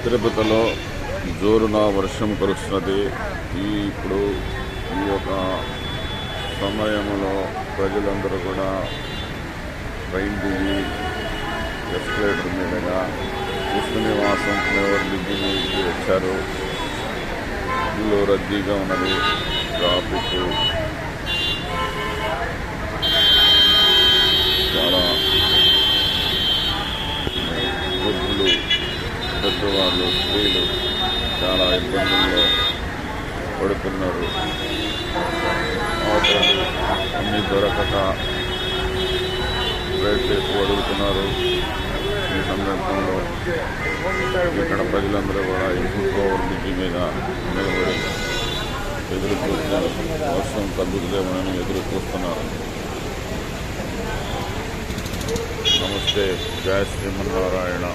తిరుపతిలో జోరున వర్షం కురుస్తున్నది. ఇప్పుడు ఈ యొక్క సమయంలో ప్రజలందరూ కూడా ట్రైన్ దిగి ఎస్కలేటర్ మీదుగా విష్ణునివాసం ఫ్లైఓవర్ దిగి వచ్చారు. ఇల్లు రద్దీగా ఉన్నది. ట్రాఫిక్ చాలా వృద్ధులు, పెద్దవాళ్ళు, స్త్రీలు చాలా ఇబ్బందుల్లో పడుతున్నారు. ఆటోలు అన్నీ దొరకక రేట్లు ఎక్కువ అడుగుతున్నారు. ఈ సందర్భంలో ఇక్కడ ప్రజలందరూ కూడా ఈ ఫుట్ఓవర్ బ్రిడ్జి మీద నిలబడి ఎదురు చూస్తున్నారు. వర్షం తగ్గుతుందేమోనని ఎదురు చూస్తున్నారు. నమస్తే, జయ శ్రీమన్నారాయణ.